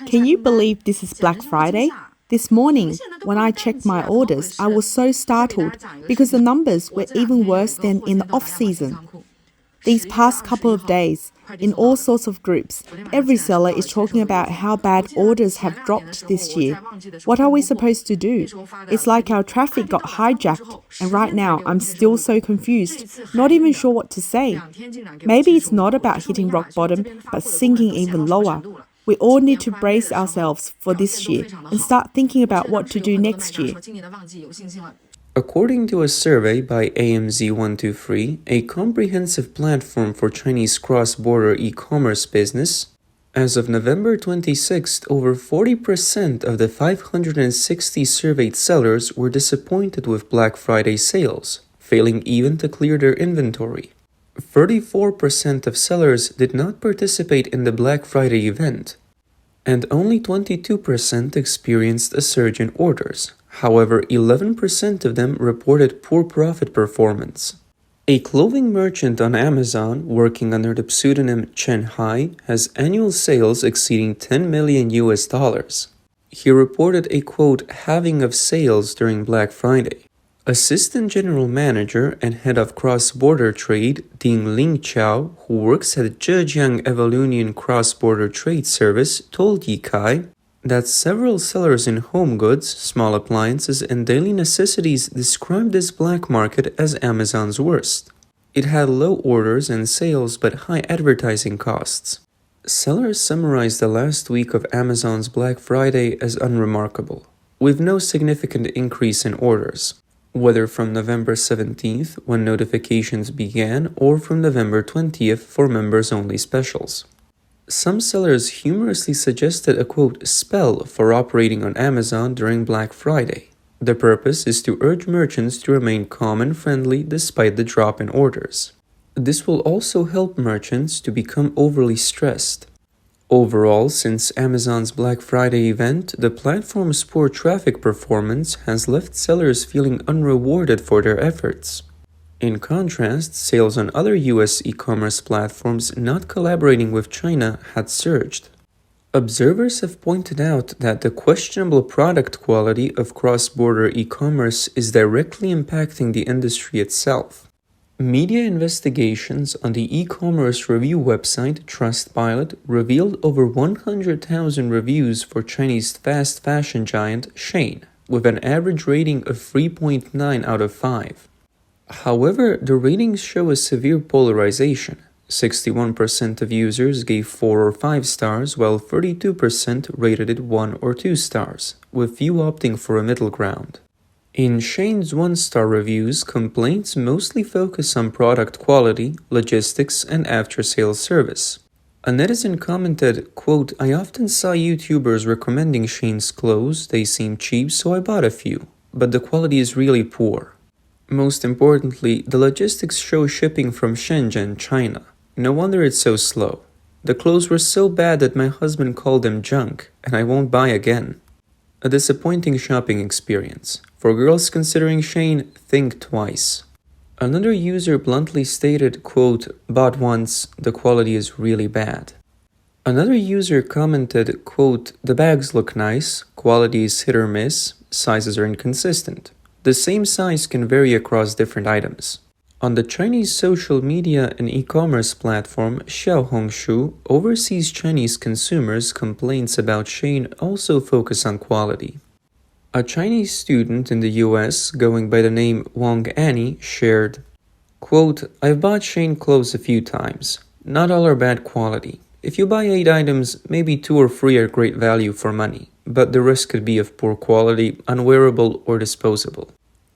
Can you believe this is Black Friday? This morning, when I checked my orders, I was so startled because the numbers were even worse than in the off-season. These past couple of days, in all sorts of groups, every seller is talking about how bad orders have dropped this year. What are we supposed to do? It's like our traffic got hijacked, and right now I'm still so confused, not even sure what to say. Maybe it's not about hitting rock bottom, but sinking even lower. We all need to brace ourselves for this year and start thinking about what to do next year. According to a survey by AMZ123, a comprehensive platform for Chinese cross-border e-commerce business, as of November 26th, over 40% of the 560 surveyed sellers were disappointed with Black Friday sales, failing even to clear their inventory. 34% of sellers did not participate in the Black Friday event, and only 22% experienced a surge in orders. However, 11% of them reported poor profit performance. A clothing merchant on Amazon, working under the pseudonym Chen Hai, has annual sales exceeding $10 million. He reported a quote, halving of sales during Black Friday. Assistant General Manager and Head of Cross-Border Trade, Ding Ling Chao, who works at Zhejiang Evolunion Cross-Border Trade Service, told Yikai that several sellers in home goods, small appliances, and daily necessities described this black market as Amazon's worst. It had low orders and sales but high advertising costs. Sellers summarized the last week of Amazon's Black Friday as unremarkable, with no significant increase in orders, whether from November 17th, when notifications began, or from November 20th for members-only specials. Some sellers humorously suggested a quote, spell for operating on Amazon during Black Friday. The purpose is to urge merchants to remain calm and friendly despite the drop in orders. This will also help merchants to become overly stressed. Overall, since Amazon's Black Friday event, the platform's poor traffic performance has left sellers feeling unrewarded for their efforts. In contrast, sales on other US e-commerce platforms not collaborating with China had surged. Observers have pointed out that the questionable product quality of cross-border e-commerce is directly impacting the industry itself. Media investigations on the e-commerce review website Trustpilot revealed over 100,000 reviews for Chinese fast fashion giant Shein, with an average rating of 3.9 out of 5. However, the ratings show a severe polarization. 61% of users gave 4 or 5 stars, while 32% rated it 1 or 2 stars, with few opting for a middle ground. In Shein's 1-star reviews, complaints mostly focus on product quality, logistics, and after-sales service. A netizen commented, quote, I often saw YouTubers recommending Shein's clothes, they seem cheap so I bought a few, but the quality is really poor. Most importantly, the logistics show shipping from Shenzhen, China. No wonder it's so slow. The clothes were so bad that my husband called them junk, and I won't buy again. A disappointing shopping experience. For girls considering Shein, think twice. Another user bluntly stated, quote, bought once, the quality is really bad. Another user commented, quote, the bags look nice, quality is hit or miss, sizes are inconsistent. The same size can vary across different items. On the Chinese social media and e-commerce platform Xiaohongshu, overseas Chinese consumers' complaints about Shein also focus on quality. A Chinese student in the US, going by the name Wang Annie, shared, quote, I've bought Shein clothes a few times. Not all are bad quality. If you buy 8 items, maybe 2 or 3 are great value for money, but the rest could be of poor quality, unwearable, or disposable.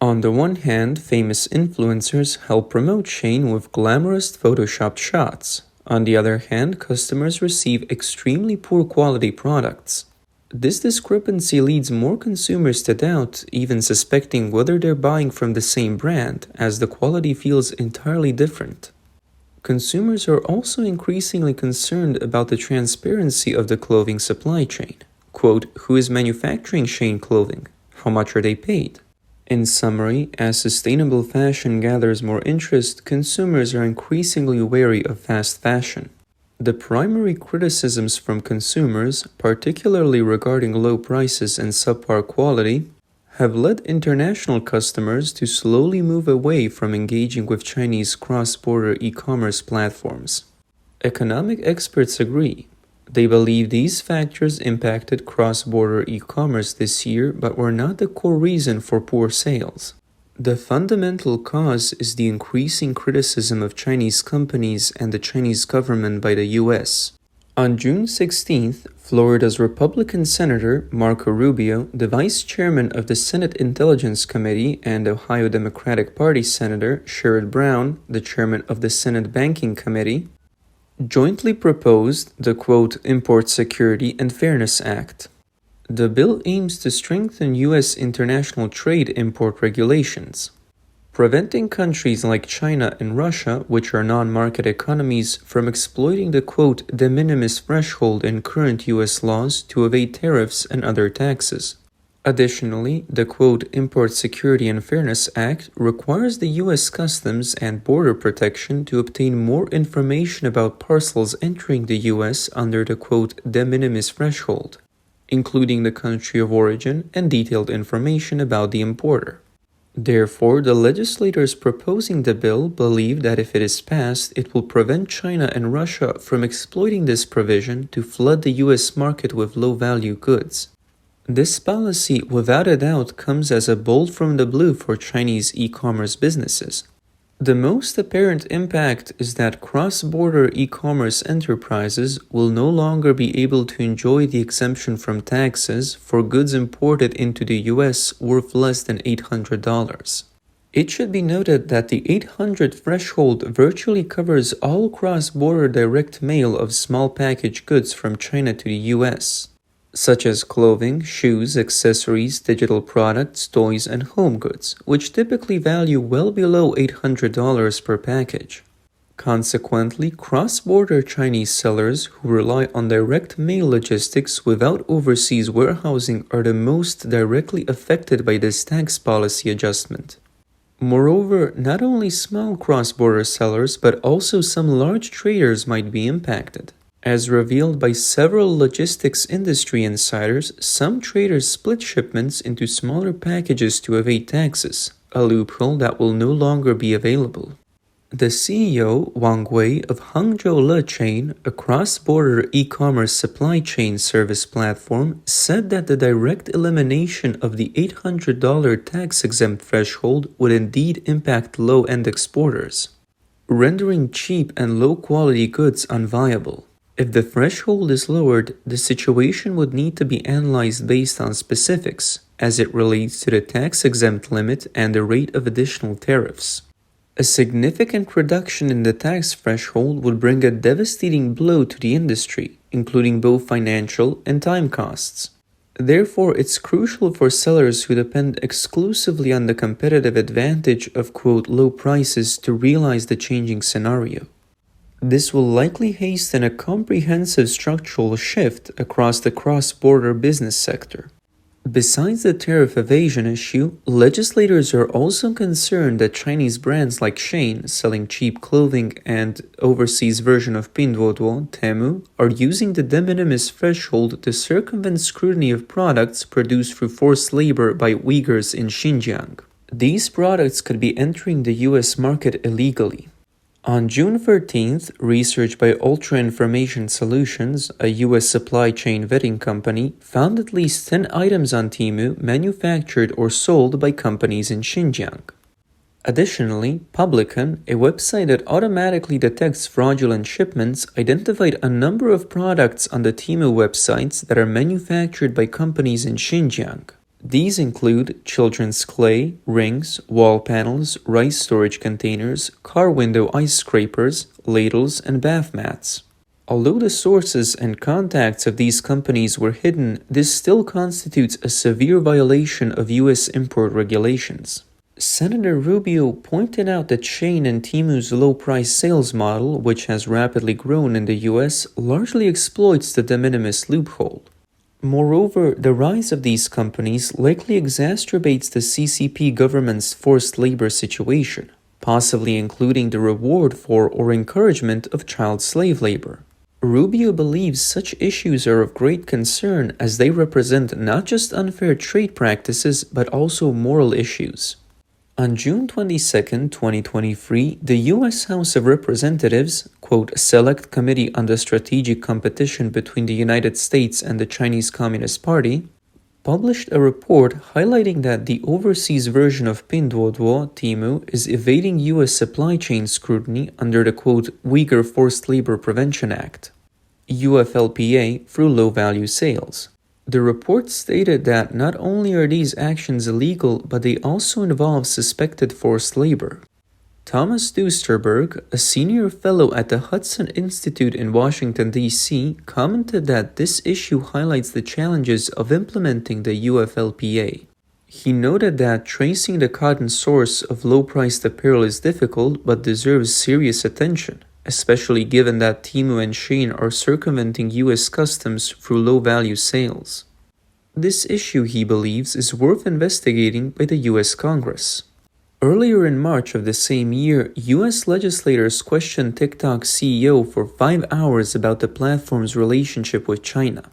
On the one hand, famous influencers help promote Shein with glamorous photoshopped shots. On the other hand, customers receive extremely poor quality products. This discrepancy leads more consumers to doubt, even suspecting whether they're buying from the same brand, as the quality feels entirely different. Consumers are also increasingly concerned about the transparency of the clothing supply chain. Quote, who is manufacturing Shein clothing? How much are they paid? In summary, as sustainable fashion gathers more interest, consumers are increasingly wary of fast fashion. The primary criticisms from consumers, particularly regarding low prices and subpar quality, have led international customers to slowly move away from engaging with Chinese cross-border e-commerce platforms. Economic experts agree. They believe these factors impacted cross-border e-commerce this year but were not the core reason for poor sales. The fundamental cause is the increasing criticism of Chinese companies and the Chinese government by the US. On June 16th, Florida's Republican Senator Marco Rubio, the Vice Chairman of the Senate Intelligence Committee, and Ohio Democratic Party Senator Sherrod Brown, the Chairman of the Senate Banking Committee, jointly proposed the, quote, Import Security and Fairness Act. The bill aims to strengthen U.S. international trade import regulations, preventing countries like China and Russia, which are non-market economies, from exploiting the, quote, de minimis threshold in current U.S. laws to evade tariffs and other taxes. Additionally, the, quote, Import Security and Fairness Act requires the U.S. Customs and Border Protection to obtain more information about parcels entering the U.S. under the, quote, de minimis threshold, including the country of origin and detailed information about the importer. Therefore, the legislators proposing the bill believe that if it is passed, it will prevent China and Russia from exploiting this provision to flood the U.S. market with low-value goods. This policy, without a doubt, comes as a bolt from the blue for Chinese e-commerce businesses. The most apparent impact is that cross-border e-commerce enterprises will no longer be able to enjoy the exemption from taxes for goods imported into the US worth less than $800. It should be noted that the 800 threshold virtually covers all cross-border direct mail of small package goods from China to the US, such as clothing, shoes, accessories, digital products, toys, and home goods, which typically value well below $800 per package. Consequently, cross-border Chinese sellers who rely on direct mail logistics without overseas warehousing are the most directly affected by this tax policy adjustment. Moreover, not only small cross-border sellers but also some large traders might be impacted. As revealed by several logistics industry insiders, some traders split shipments into smaller packages to evade taxes, a loophole that will no longer be available. The CEO, Wang Wei of Hangzhou Le Chain, a cross-border e-commerce supply chain service platform, said that the direct elimination of the $800 tax-exempt threshold would indeed impact low-end exporters, rendering cheap and low-quality goods unviable. If the threshold is lowered, the situation would need to be analyzed based on specifics, as it relates to the tax-exempt limit and the rate of additional tariffs. A significant reduction in the tax threshold would bring a devastating blow to the industry, including both financial and time costs. Therefore, it's crucial for sellers who depend exclusively on the competitive advantage of, quote, low prices to realize the changing scenario. This will likely hasten a comprehensive structural shift across the cross-border business sector. Besides the tariff evasion issue, legislators are also concerned that Chinese brands like Shein, selling cheap clothing, and overseas version of Pinduoduo, Temu, are using the de minimis threshold to circumvent scrutiny of products produced through forced labor by Uyghurs in Xinjiang. These products could be entering the US market illegally. On June 13th, research by Ultra Information Solutions, a US supply chain vetting company, found at least 10 items on Temu manufactured or sold by companies in Xinjiang. Additionally, Publican, a website that automatically detects fraudulent shipments, identified a number of products on the Temu websites that are manufactured by companies in Xinjiang. These include children's clay, rings, wall panels, rice storage containers, car window ice scrapers, ladles, and bath mats. Although the sources and contacts of these companies were hidden, this still constitutes a severe violation of U.S. import regulations. Senator Rubio pointed out that Shein and Temu's low-price sales model, which has rapidly grown in the U.S., largely exploits the de minimis loophole. Moreover, the rise of these companies likely exacerbates the CCP government's forced labor situation, possibly including the reward for or encouragement of child slave labor. Rubio believes such issues are of great concern as they represent not just unfair trade practices but also moral issues. On June 22, 2023, the U.S. House of Representatives, quote, Select Committee on the Strategic Competition between the United States and the Chinese Communist Party, published a report highlighting that the overseas version of Pinduoduo, Temu, is evading U.S. supply chain scrutiny under the, quote, Uyghur Forced Labor Prevention Act, UFLPA, through low-value sales. The report stated that not only are these actions illegal, but they also involve suspected forced labor. Thomas Duesterberg, a senior fellow at the Hudson Institute in Washington, D.C., commented that this issue highlights the challenges of implementing the UFLPA. He noted that tracing the cotton source of low-priced apparel is difficult but deserves serious attention, especially given that Temu and Shein are circumventing U.S. customs through low-value sales. This issue, he believes, is worth investigating by the U.S. Congress. Earlier in March of the same year, U.S. legislators questioned TikTok's CEO for 5 hours about the platform's relationship with China.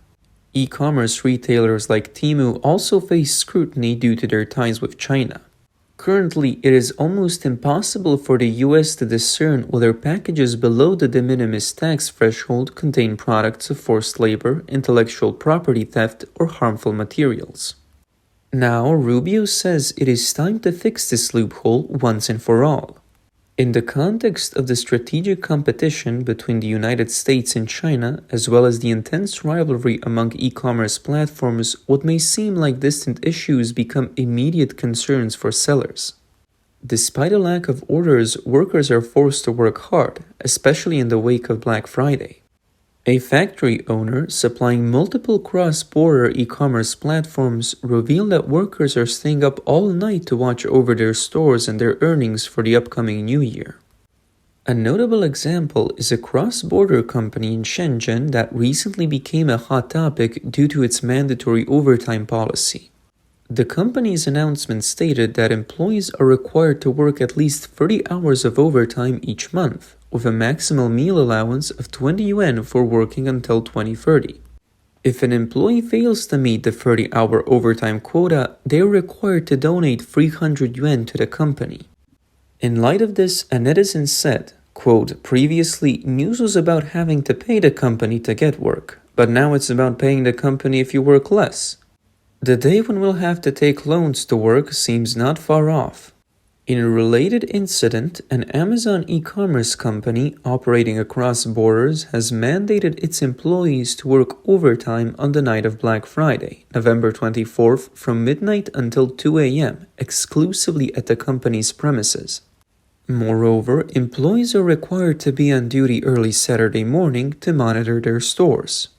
E-commerce retailers like Temu also face scrutiny due to their ties with China. Currently, it is almost impossible for the U.S. to discern whether packages below the de minimis tax threshold contain products of forced labor, intellectual property theft, or harmful materials. Now, Rubio says it is time to fix this loophole once and for all. In the context of the strategic competition between the United States and China, as well as the intense rivalry among e-commerce platforms, what may seem like distant issues become immediate concerns for sellers. Despite a lack of orders, workers are forced to work hard, especially in the wake of Black Friday. A factory owner supplying multiple cross-border e-commerce platforms revealed that workers are staying up all night to watch over their stores and their earnings for the upcoming new year. A notable example is a cross-border company in Shenzhen that recently became a hot topic due to its mandatory overtime policy. The company's announcement stated that employees are required to work at least 30 hours of overtime each month, with a maximal meal allowance of 20 yuan for working until 2030. If an employee fails to meet the 30-hour overtime quota, they are required to donate 300 yuan to the company. In light of this, a netizen said, quote, previously, news was about having to pay the company to get work, but now it's about paying the company if you work less. The day when we'll have to take loans to work seems not far off. In a related incident, an Amazon e-commerce company operating across borders has mandated its employees to work overtime on the night of Black Friday, November 24th, from midnight until 2 a.m., exclusively at the company's premises. Moreover, employees are required to be on duty early Saturday morning to monitor their stores.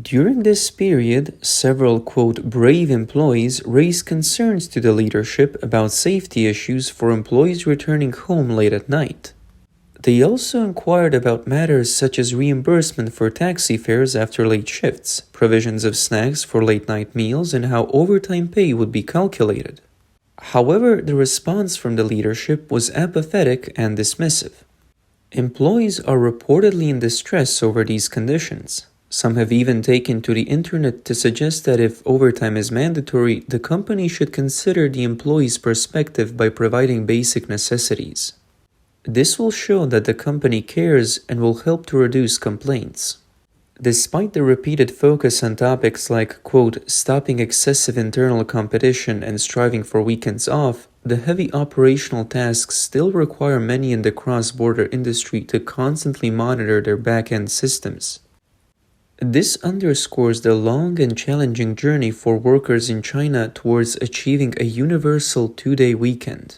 During this period, several, quote, brave employees raised concerns to the leadership about safety issues for employees returning home late at night. They also inquired about matters such as reimbursement for taxi fares after late shifts, provisions of snacks for late-night meals, and how overtime pay would be calculated. However, the response from the leadership was apathetic and dismissive. Employees are reportedly in distress over these conditions. Some have even taken to the internet to suggest that if overtime is mandatory, the company should consider the employee's perspective by providing basic necessities. This will show that the company cares and will help to reduce complaints. Despite the repeated focus on topics like, quote, stopping excessive internal competition and striving for weekends off, the heavy operational tasks still require many in the cross-border industry to constantly monitor their back-end systems. This underscores the long and challenging journey for workers in China towards achieving a universal 2-day weekend.